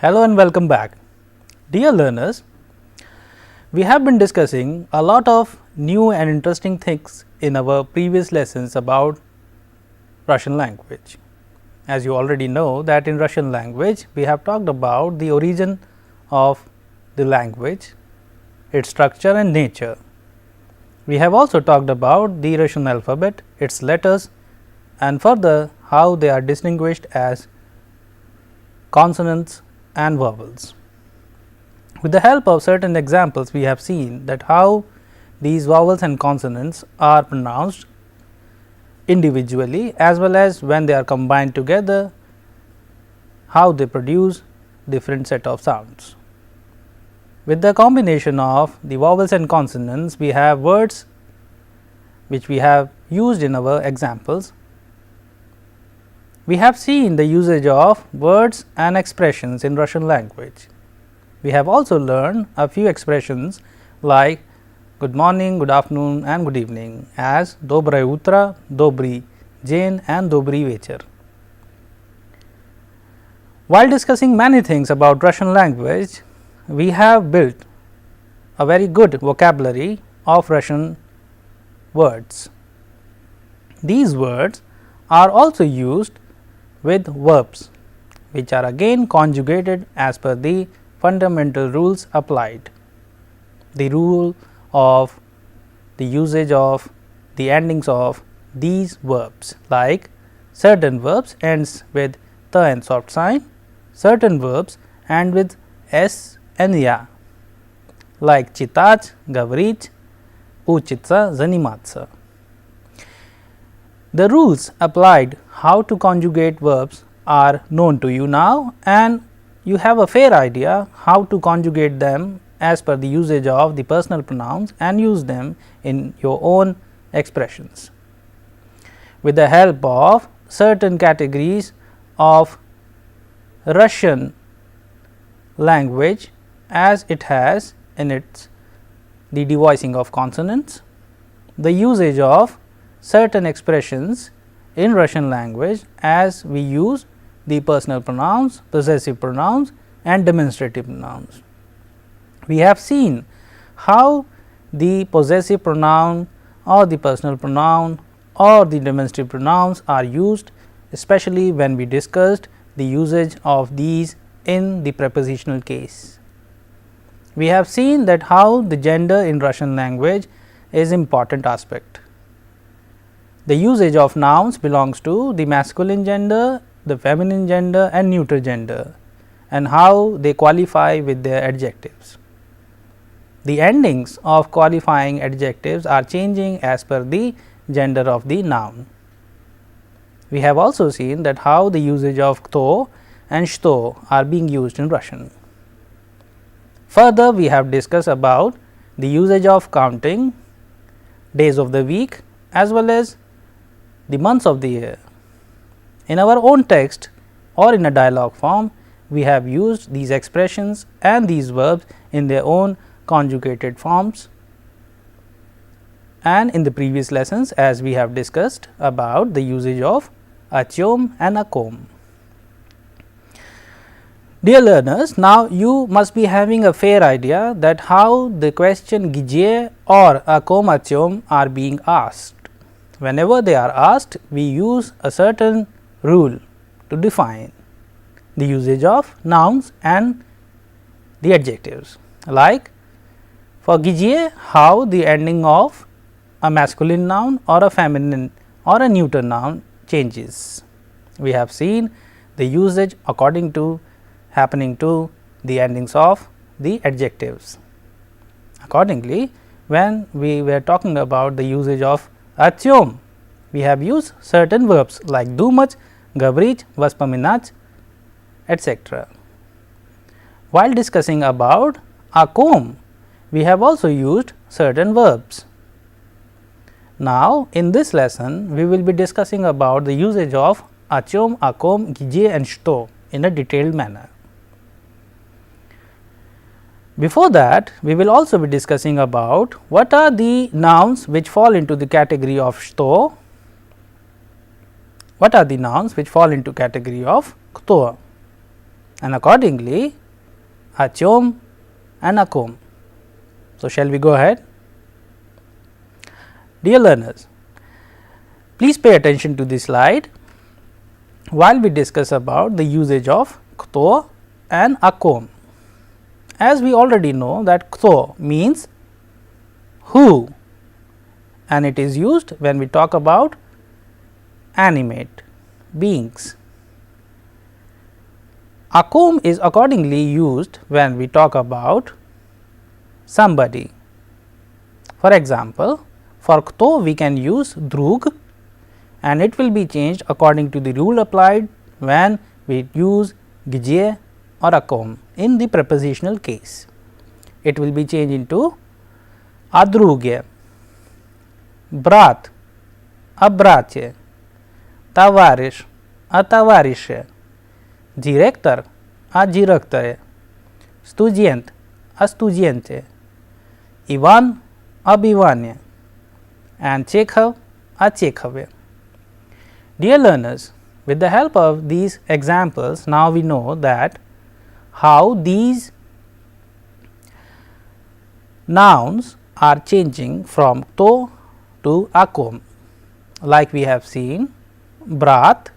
Hello and welcome back. Dear learners, we have been discussing a lot of new and interesting things in our previous lessons about Russian language. As you already know that in Russian language, we have talked about the origin of the language, its structure and nature. We have also talked about the Russian alphabet, its letters and further how they are distinguished as consonants and vowels. With the help of certain examples, we have seen that how these vowels and consonants are pronounced individually as well as when they are combined together, how they produce different set of sounds. With the combination of the vowels and consonants, we have words which we have used in our examples. We have seen the usage of words and expressions in Russian language. We have also learned a few expressions like good morning, good afternoon and good evening as Dobrое утро, Dobry день and Dobry вечер. While discussing many things about Russian language, we have built a very good vocabulary of Russian words. These words are also used with verbs, which are again conjugated as per the fundamental rules applied. The rule of the usage of the endings of these verbs, like certain verbs ends with the and soft sign, certain verbs end with s and ya, like chitать, говорить, учиться, заниматься. The rules applied how to conjugate verbs are known to you now, and you have a fair idea how to conjugate them as per the usage of the personal pronouns and use them in your own expressions. With the help of certain categories of Russian language, as it has in its the devoicing of consonants, the usage of certain expressions in Russian language as we use the personal pronouns, possessive pronouns and demonstrative pronouns. We have seen how the possessive pronoun or the personal pronoun or the demonstrative pronouns are used, especially when we discussed the usage of these in the prepositional case. We have seen that how the gender in Russian language is important aspect. The usage of nouns belongs to the masculine gender, the feminine gender and neuter gender, and how they qualify with their adjectives. The endings of qualifying adjectives are changing as per the gender of the noun. We have also seen that how the usage of kto and shto are being used in Russian. Further, we have discussed about the usage of counting days of the week as well as the months of the year. In our own text or in a dialogue form, we have used these expressions and these verbs in their own conjugated forms, and in the previous lessons as we have discussed about the usage of atyom and akom. Dear learners, now you must be having a fair idea that how the question где or akom atyom are being asked. Whenever they are asked, we use a certain rule to define the usage of nouns and the adjectives, like for где, how the ending of a masculine noun or a feminine or a neuter noun changes. We have seen the usage according to happening to the endings of the adjectives. Accordingly, when we were talking about the usage of atyom, we have used certain verbs like думать, говорить, воспоминать, etc. While discussing about akom, we have also used certain verbs. Now, in this lesson, we will be discussing about the usage of atyom, akom, где and shto in a detailed manner. Before that, we will also be discussing about what are the nouns which fall into the category of shto, what are the nouns which fall into category of kto, and accordingly achom and akom. So, shall we go ahead? Dear learners, please pay attention to this slide while we discuss about the usage of kto and akom. As we already know that kto means who, and it is used when we talk about animate beings. Akom is accordingly used when we talk about somebody. For example, for kto we can use drug, and it will be changed according to the rule applied when we use gje or akom in the prepositional case. It will be changed into adruge, brat, abrache, tavarish, atavarishe, director, adirectore, student, astudiente, Ivan, abivane, and Chekhov, a Chekhove. Dear learners, with the help of these examples, now we know that how these nouns are changing from kto to akom. Like we have seen, brat,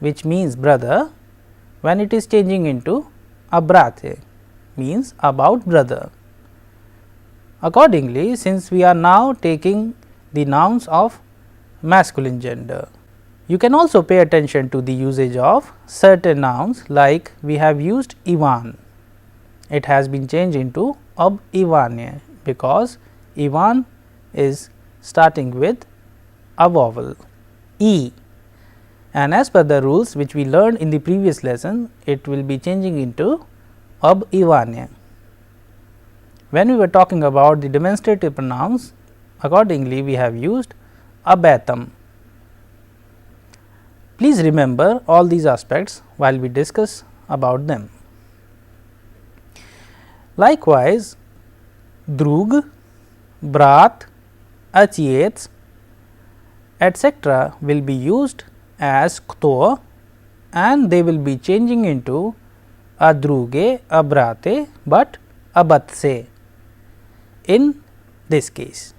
which means brother, when it is changing into abrate, means about brother. Accordingly, since we are now taking the nouns of masculine gender, you can also pay attention to the usage of certain nouns, like we have used Ivan. It has been changed into ab Ivane, because Ivan is starting with a vowel E, and as per the rules which we learned in the previous lesson, it will be changing into ab Ivane. When we were talking about the demonstrative pronouns, accordingly we have used abetam. Please remember all these aspects while we discuss about them. Likewise, drug, brat, achiets, etc. will be used as kto, and they will be changing into adruge, abrate, but abatse in this case.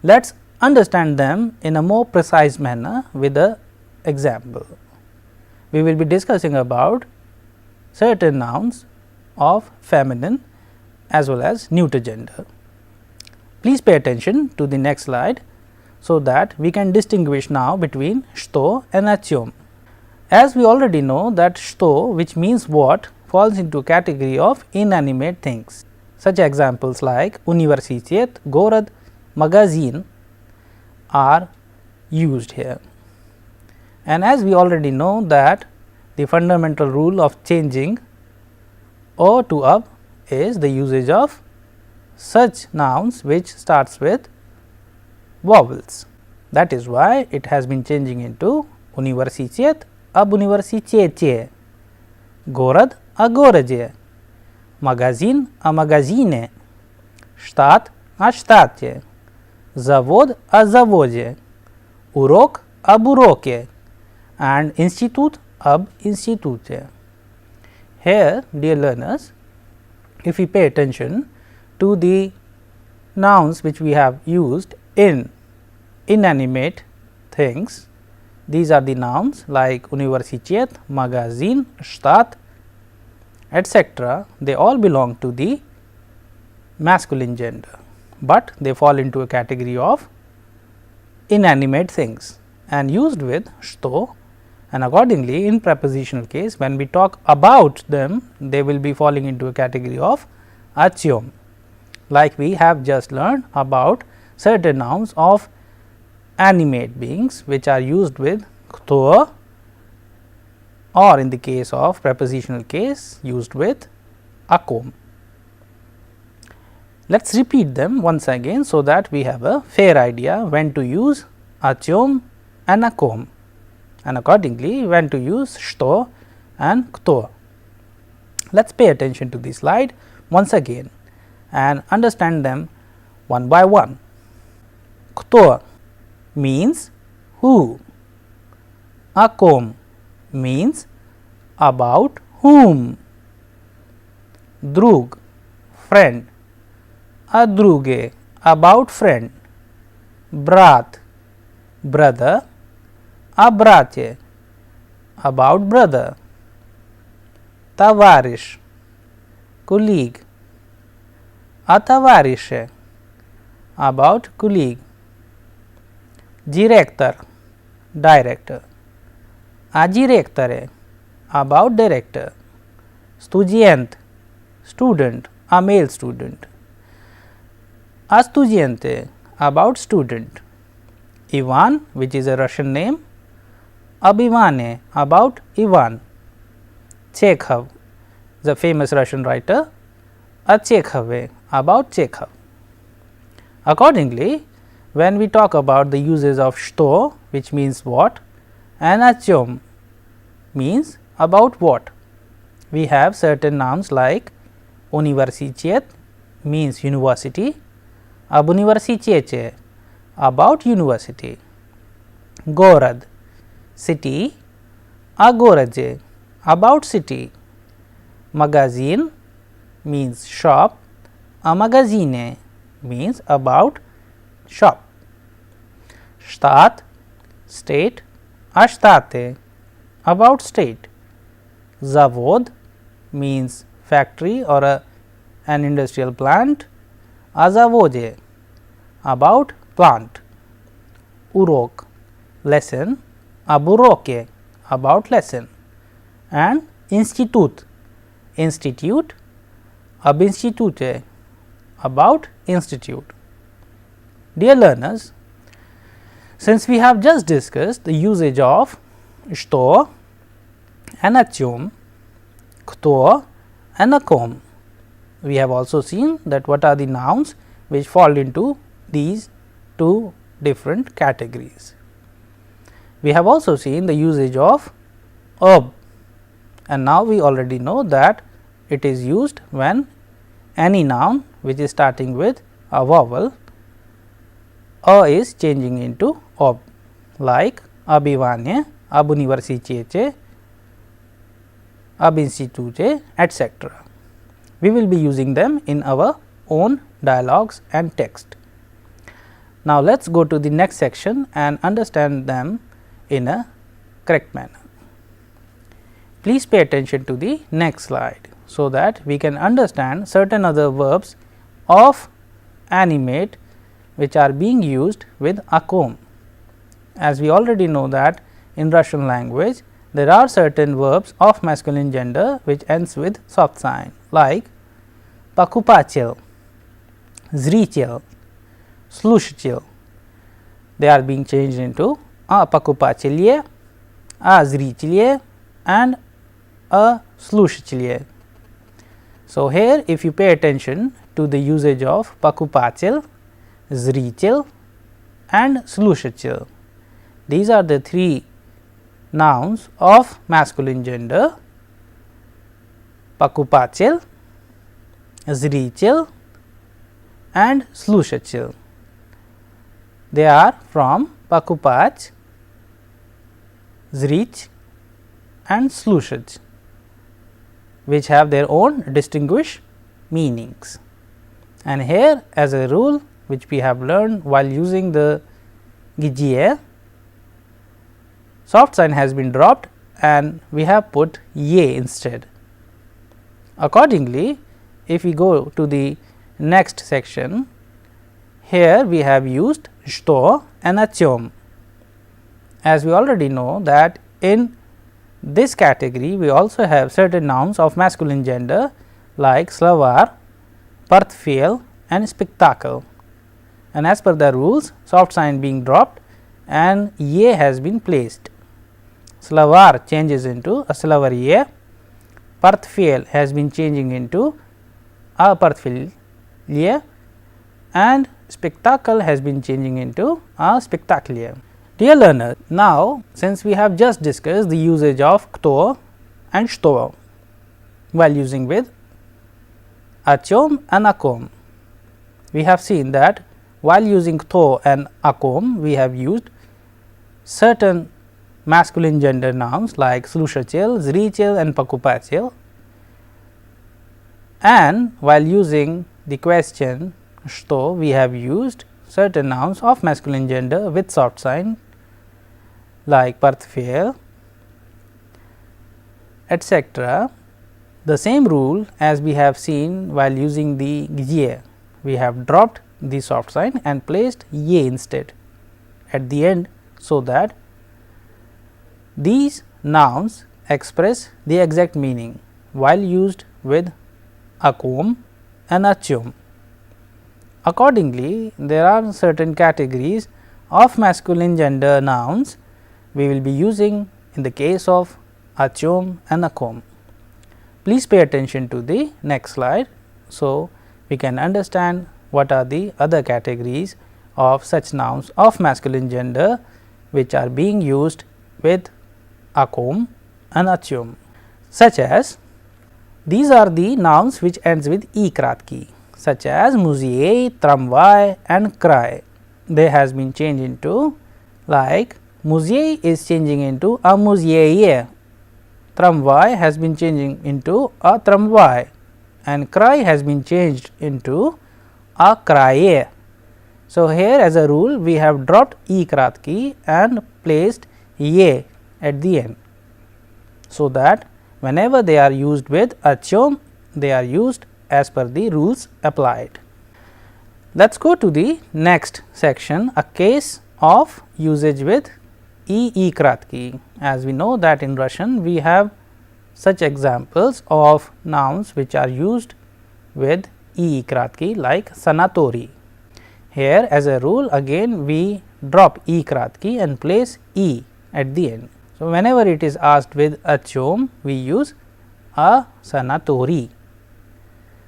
Let us understand them in a more precise manner with a example. We will be discussing about certain nouns of feminine as well as neuter gender. Please pay attention to the next slide, so that we can distinguish now between shto and achom. As we already know that shto, which means what, falls into a category of inanimate things. Such examples like universitet, gorod, magazine are used here. And as we already know that the fundamental rule of changing o to ab is the usage of such nouns which starts with vowels. That is why it has been changing into universitet, ab universitete, gorod, a goraje, magazin, a magazine, shtat, a shtate, zavod, a zavode, urok, ab uroke, and institute, ab institute. Here, dear learners, if we pay attention to the nouns which we have used in inanimate things, these are the nouns like universitet, magazine, shtat, etc. They all belong to the masculine gender, but they fall into a category of inanimate things and used with shto, and accordingly in prepositional case when we talk about them, they will be falling into a category of achom, like we have just learned about certain nouns of animate beings which are used with kto, or in the case of prepositional case used with akom. Let us repeat them once again, so that we have a fair idea when to use achom and akom, and accordingly when to use shto and kto. Let us pay attention to this slide once again and understand them one by one. Kto means who, akom means about whom, drug, friend, a druge, about friend, brat, brother, a brache, about brother, tavarish, colleague, a tavarishe, about colleague, director, director, a directore, about director, student, student, a male student, a studiente, about student, Ivan, which is a Russian name, Abivane, about Ivan, Chekhov, the famous Russian writer, a Chekhove, about Chekhov. Accordingly, when we talk about the uses of что, which means what, and о чем means about what, we have certain nouns like universitet means university, об университете, about university, город, city, о городе, about city, magazine means shop, a magazine means about shop, Stadt, state, a state, about state, Zavod means factory or an industrial plant, a zavode, about plant, Urok, lesson, a buroke, about lesson, and institute, institute, ab institute, about institute. Dear learners, since we have just discussed the usage of что and о чем, кто and о ком, we have also seen that what are the nouns which fall into these two different categories. We have also seen the usage of ob, and now we already know that it is used when any noun which is starting with a vowel is changing into ob, like ab Ivane, ab universitete, ab institute, etc. We will be using them in our own dialogues and text. Now, let us go to the next section and understand them in a correct manner. Please pay attention to the next slide, so that we can understand certain other verbs of animate which are being used with a com. As we already know that in Russian language there are certain verbs of masculine gender which ends with soft sign, like покупатель, зритель, слушатель. They are being changed into a покупателе, a зрителе, and a слушателе. So, here if you pay attention to the usage of покупатель, зритель, and слушатель, these are the three nouns of masculine gender: покупатель, зритель, and слушатель. They are from покупать, зрить, and слушать, which have their own distinguished meanings. And here, as a rule which we have learned while using the GGA, soft sign has been dropped and we have put ye instead. Accordingly, if we go to the next section, here we have used что and о чем. As we already know that in this category we also have certain nouns of masculine gender like slovar, portfel, and spectacle, and as per the rules, soft sign being dropped and ye has been placed. Slovar changes into a slovarie, portfel has been changing into a portfelie, and spectacle has been changing into a spectacular. Dear learner, now since we have just discussed the usage of кто and что while using with о чем and о ком, we have seen that while using кто and о ком we have used certain masculine gender nouns like slushachil, zrichil and pakupachil, and while using the question shto, we have used certain nouns of masculine gender with soft sign like portfel, etc. The same rule as we have seen while using the ye, we have dropped the soft sign and placed ye instead at the end, so that these nouns express the exact meaning while used with akom and achom. Accordingly, there are certain categories of masculine gender nouns we will be using in the case of achom and akom. Please pay attention to the next slide, so we can understand what are the other categories of such nouns of masculine gender which are being used with akom and achom, such as these are the nouns which ends with e kratki, such as muziei, tramvai and krai. They has been changed into, like muziei is changing into a muziei, tramvai has been changing into a tramvai, and krai has been changed into a kraye. So, here as a rule we have dropped e kratki and placed ye at the end, so that whenever they are used with achom, they are used as per the rules applied. Let us go to the next section, a case of usage with e kratki. As we know that in Russian we have such examples of nouns which are used with e kratki like sanatori. Here as a rule again we drop e kratki and place e at the end. So, whenever it is asked with achom, we use a sanatori.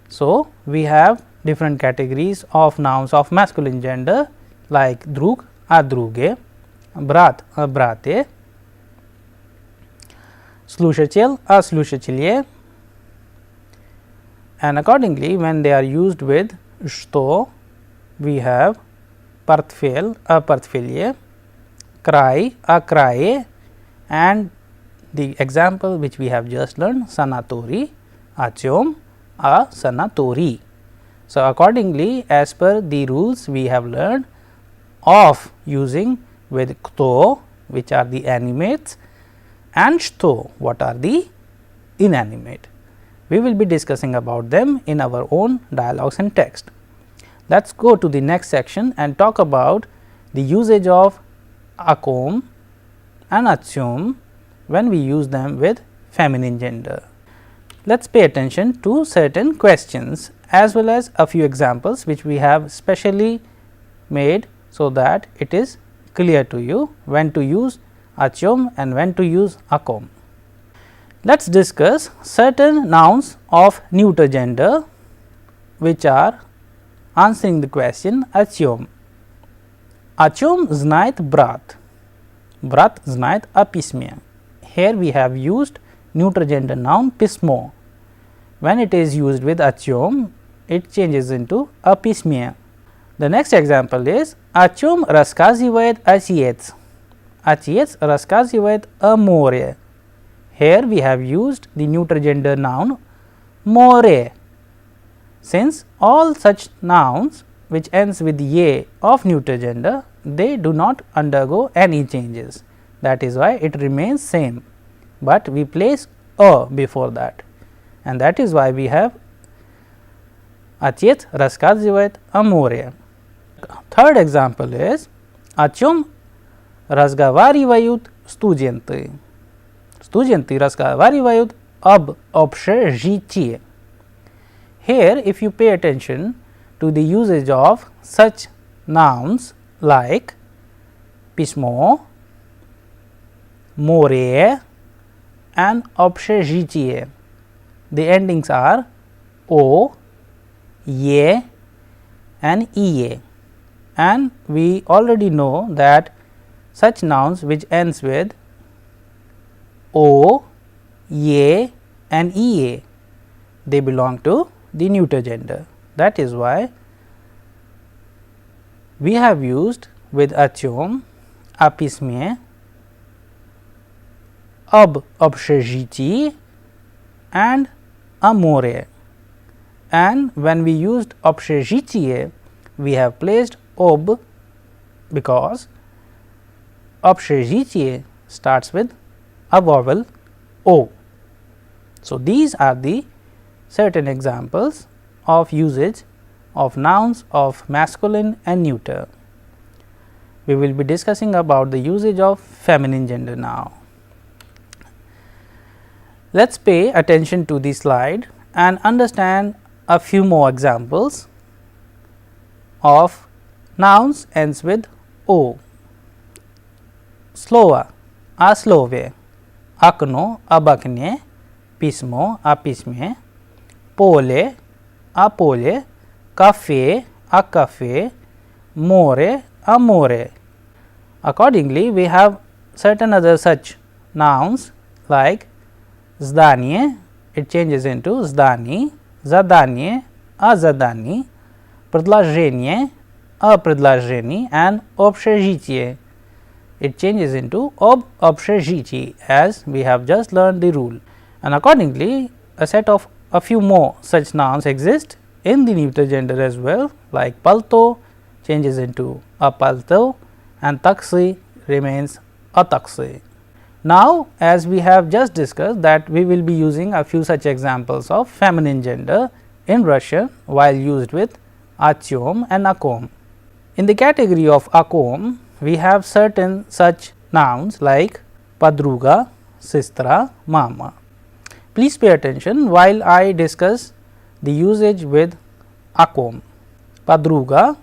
So, we have different categories of nouns of masculine gender like drug, adruge, brat, abrate, slushachil, aslushachilye, and accordingly when they are used with shto, we have portfel, a portfelye, krai, a kraye, and the example which we have just learned sanatori, achom, a sanatori. So, accordingly as per the rules we have learned of using with kto, which are the animates, and shto, what are the inanimate. We will be discussing about them in our own dialogues and text. Let us go to the next section and talk about the usage of akom and achom when we use them with feminine gender. Let us pay attention to certain questions as well as a few examples which we have specially made, so that it is clear to you when to use achom and when to use akom. Let us discuss certain nouns of neuter gender which are answering the question achom. Achom znает brat, brat знает о письме. Here we have used neuter gender noun pismo. When it is used with achom, it changes into a письме. The next example is о чем рассказывает отец. Отец рассказывает о море. Here we have used the neuter gender noun more. Since all such nouns which ends with ye of neuter gender, they do not undergo any changes. That is why it remains same, but we place a before that, and that is why we have отец рассказывает о море. Third example is о чем разговаривают студенты. Студенты разговаривают об общежитии. Here, if you pay attention to the usage of such nouns like pismo, more and общежитие, the endings are o, ye and ie, and we already know that such nouns which ends with o, ye and ie, they belong to the neuter gender. That is why we have used with achom, apisme, ob общежитии and a more. And when we used общежитие, we have placed ob because общежитие starts with a vowel o. So, these are the certain examples of usage of nouns of masculine and neuter. We will be discussing about the usage of feminine gender now. Let us pay attention to the slide and understand a few more examples of nouns ends with o. Slova, a slove, akno, a bakne, pismo, a pisme, pole, a pole, cafe, a cafe, more, a more. Accordingly, we have certain other such nouns like zdanie, it changes into zdani, zadanie, a zadani, предложение, a предложений, and общежитие, it changes into ob общежитий, as we have just learned the rule. And accordingly, a set of a few more such nouns exist in the neuter gender as well, like palto changes into a palto and taxi remains a taxi. Now, as we have just discussed that we will be using a few such examples of feminine gender in Russian while used with atyom and akom. In the category of akom, we have certain such nouns like padruga, sistra, mama. Please pay attention while I discuss the usage with akom. Padruga,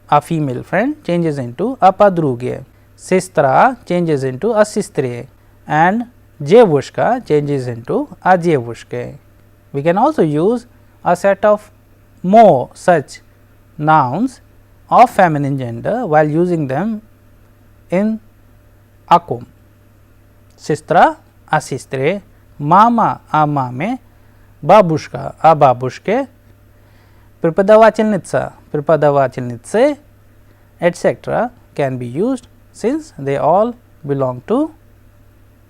a female friend, changes into a padruge. Sistra changes into a sistre, and Jevushka changes into a Jevushke. We can also use a set of more such nouns of feminine gender while using them in akom. Sistra, a sistre, mama, a mame, babushka, a babushke, преподавательница, преподавательнице, etc. can be used since they all belong to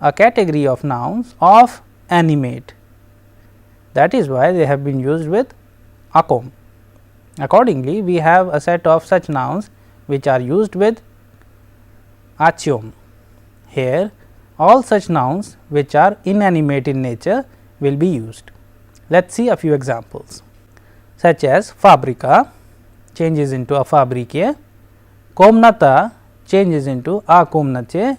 a category of nouns of animate. That is why they have been used with akom. Accordingly, we have a set of such nouns which are used with atyom. Here, all such nouns which are inanimate in nature will be used. Let us see a few examples, such as fabrica changes into a fabrique, komnata changes into a komnate,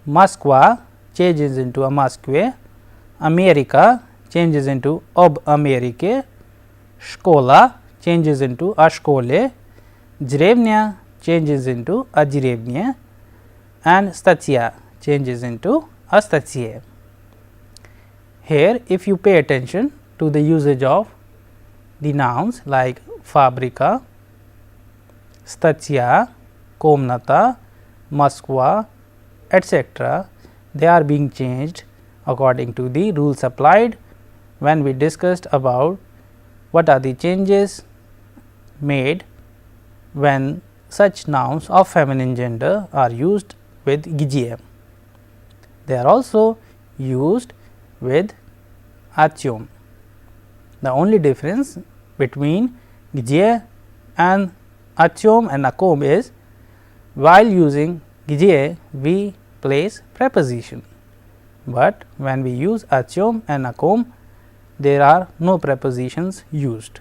Moskva changes into a Moskve, America changes into ob Amerike, Shkola changes into a Shkole, Drevnya changes into a Drevnye, and Statia changes into a Statie. Here, if you pay attention to the usage of the nouns like fabrica, Statia, komnata, Moskva, etc., they are being changed according to the rules applied when we discussed about what are the changes made when such nouns of feminine gender are used with gije. They are also used with atyom. The only difference between gije and atyom and akom is while using gije we place preposition, but when we use atyom and akom there are no prepositions used.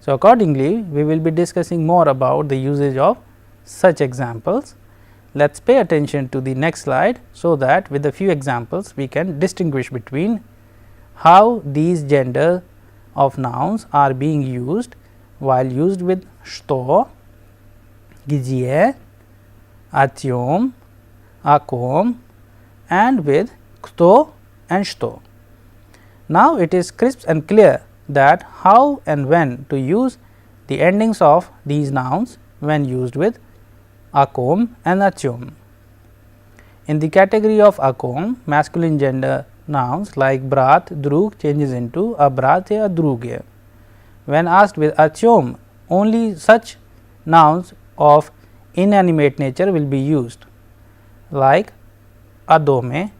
So, accordingly we will be discussing more about the usage of such examples. Let us pay attention to the next slide, so that with a few examples we can distinguish between how these gender of nouns are being used while used with что, где, atyom, akom, and with кто and что. Now, it is crisp and clear that how and when to use the endings of these nouns when used with akom and atyom. In the category of akom, masculine gender nouns like brat, drug changes into a brate, a druge. When asked with atyom, only such nouns of inanimate nature will be used like adome,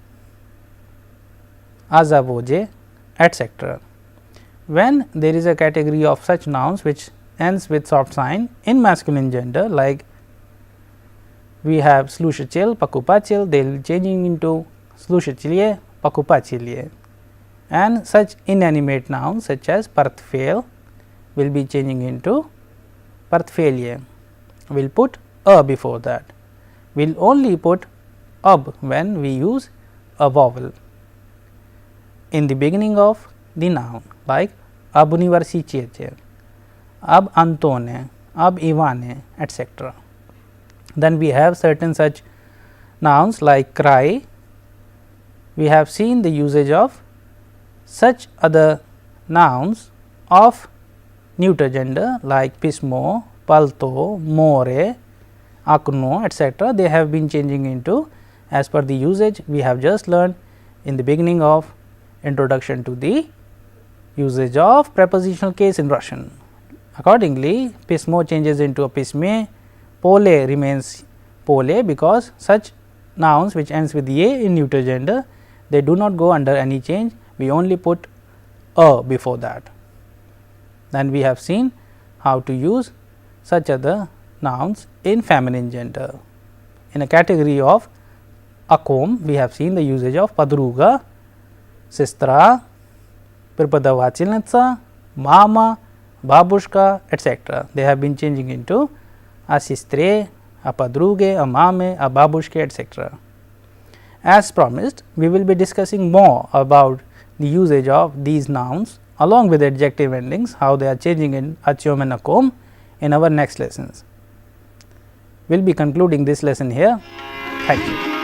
azavoje, etc. When there is a category of such nouns which ends with soft sign in masculine gender, like we have slushachil, pakupachil, they will changing into slushachilye, pakupachilye, and such inanimate nouns such as partfail will be changing into partfailye. We will put a before that. We will only put ab when we use a vowel in the beginning of the noun, like ab universitete, ab Antone, ab Ivane, etc. Then we have certain such nouns like cry. We have seen the usage of such other nouns of neuter gender like pismo, palto, more, akno, etc. They have been changing into as per the usage we have just learned in the beginning of introduction to the usage of prepositional case in Russian. Accordingly, pismo changes into a pisme, pole remains pole, because such nouns which ends with a in neuter gender, they do not go under any change, we only put a before that. Then we have seen how to use such other nouns in feminine gender. In a category of akom, we have seen the usage of padruga, sistra, pripadavachilnitsa, mama, babushka, etc. They have been changing into a sistre, a padruge, a mame, a babushke, etc. As promised, we will be discussing more about the usage of these nouns along with adjective endings, how they are changing in achom and akom in our next lessons. We will be concluding this lesson here. Thank you.